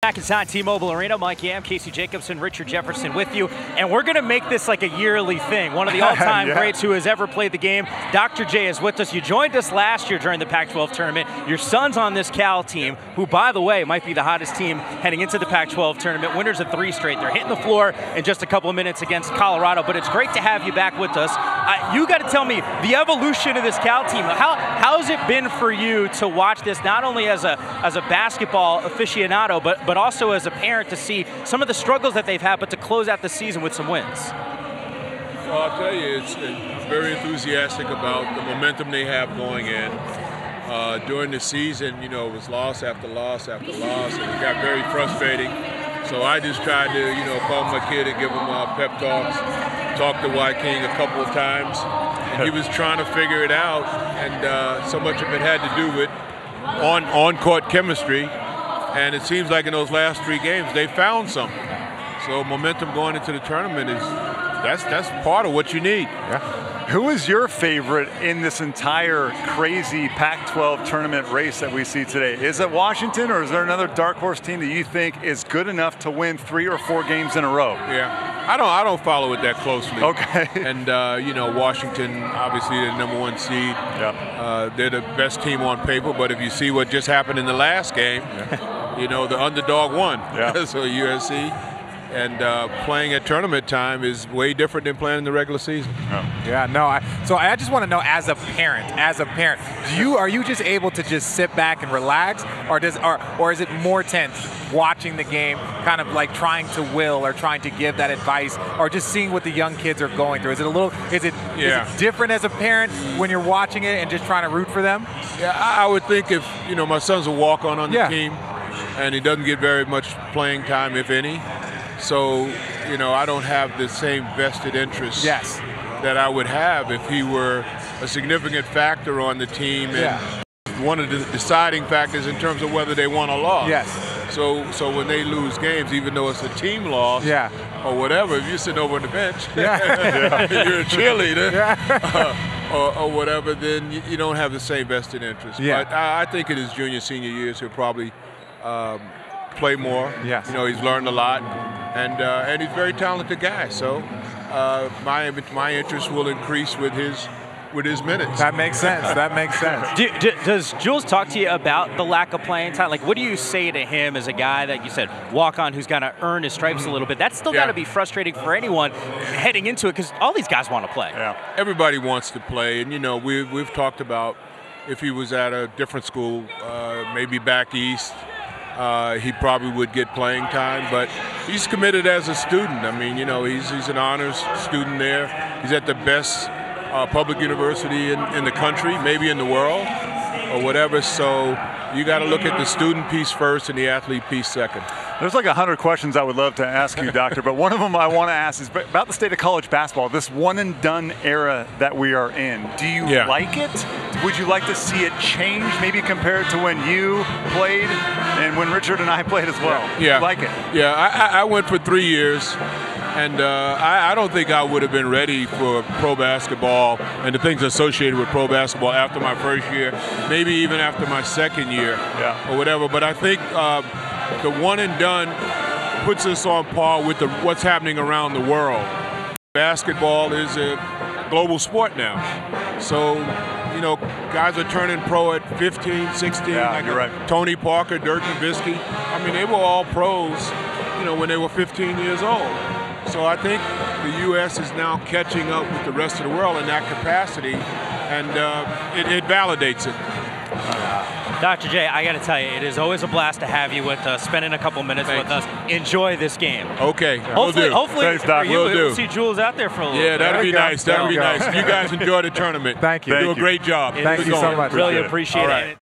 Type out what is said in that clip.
Back inside T-Mobile Arena, Mike Yam, Casey Jacobson, Richard Jefferson with you, and we're going to make this like a yearly thing. One of the all-time greats who has ever played the game, Dr. J, is with us. You joined us last year during the Pac-12 tournament. Your son's on this Cal team, who, by the way, might be the hottest team heading into the Pac-12 tournament. Winners of 3 straight. They're hitting the floor in just a couple of minutes against Colorado, but it's great to have you back with us. You got to tell me the evolution of this Cal team. How's it been for you to watch this, not only as a basketball aficionado, but also as a parent, to see some of the struggles that they've had, but to close out the season with some wins? Well, I'll tell you, it's very enthusiastic about the momentum they have going in. During the season, you know, it was loss after loss after loss, and it got very frustrating. So I just tried to, call my kid and give him pep talks. Talked to Y King a couple of times, and he was trying to figure it out, and so much of it had to do with on-court chemistry. And it seems like in those last 3 games, they found something. So momentum going into the tournament that's part of what you need. Yeah. Who is your favorite in this entire crazy Pac-12 tournament race that we see today? Is it Washington, or is there another dark horse team that you think is good enough to win 3 or 4 games in a row? Yeah, I don't follow it that closely. Okay. And Washington, obviously the #1 seed. Yeah. They're the best team on paper, but if you see what just happened in the last game, the underdog won. Yeah. So USC. And playing at tournament time is way different than playing in the regular season. Oh. Yeah, no. So I just want to know, as a parent, are you just able to just sit back and relax, or is it more tense watching the game, kind of like trying to will or trying to give that advice, or just seeing what the young kids are going through? Is it different as a parent when you're watching it and just trying to root for them? Yeah, I would think if my son's a walk-on the team, and he doesn't get very much playing time, if any. So, I don't have the same vested interest that I would have if he were a significant factor on the team and one of the deciding factors in terms of whether they won or lost. Yes. So when they lose games, even though it's a team loss or whatever, if you're sitting over on the bench, you're a cheerleader or whatever, then you don't have the same vested interest. Yeah. But I think in his junior, senior years, he'll probably play more. Yes. He's learned a lot, and he's a very talented guy. So my interest will increase with his minutes. That makes sense. That makes sense. Does Jules talk to you about the lack of playing time? Like, what do you say to him as a guy that you said walk on, who's got to earn his stripes a little bit? That's still got to be frustrating for anyone heading into it, because all these guys want to play. Yeah. Everybody wants to play, and we've talked about if he was at a different school, maybe back east. He probably would get playing time, but he's committed as a student. I mean, he's an honors student there. He's at the best public university in the country, maybe in the world, or whatever. So you got to look at the student piece first and the athlete piece second. There's like 100 questions I would love to ask you, Doctor, but one of them I want to ask is about the state of college basketball, this one-and-done era that we are in. Do you like it? Would you like to see it change, maybe compared to when you played and when Richard and I played as well? Yeah. You like it? Yeah, I went for 3 years, and I don't think I would have been ready for pro basketball and the things associated with pro basketball after my first year, maybe even after my second year or whatever. But I think the one and done puts us on par with what's happening around the world. Basketball is a global sport now. So, guys are turning pro at 15, 16. Yeah, you're right. Tony Parker, Dirk Nowitzki. I mean, they were all pros, when they were 15 years old. So I think the U.S. is now catching up with the rest of the world in that capacity, and it validates it. Dr. J, I got to tell you, it is always a blast to have you with us, spending a couple minutes with us. Enjoy this game. Okay, hopefully Thanks, Doc. for you, we'll see Jules out there for a little bit. Yeah, that'd be nice. That'd be nice. You guys enjoy the tournament. Thank you. You do a great job. Thank you so much. Really appreciate it.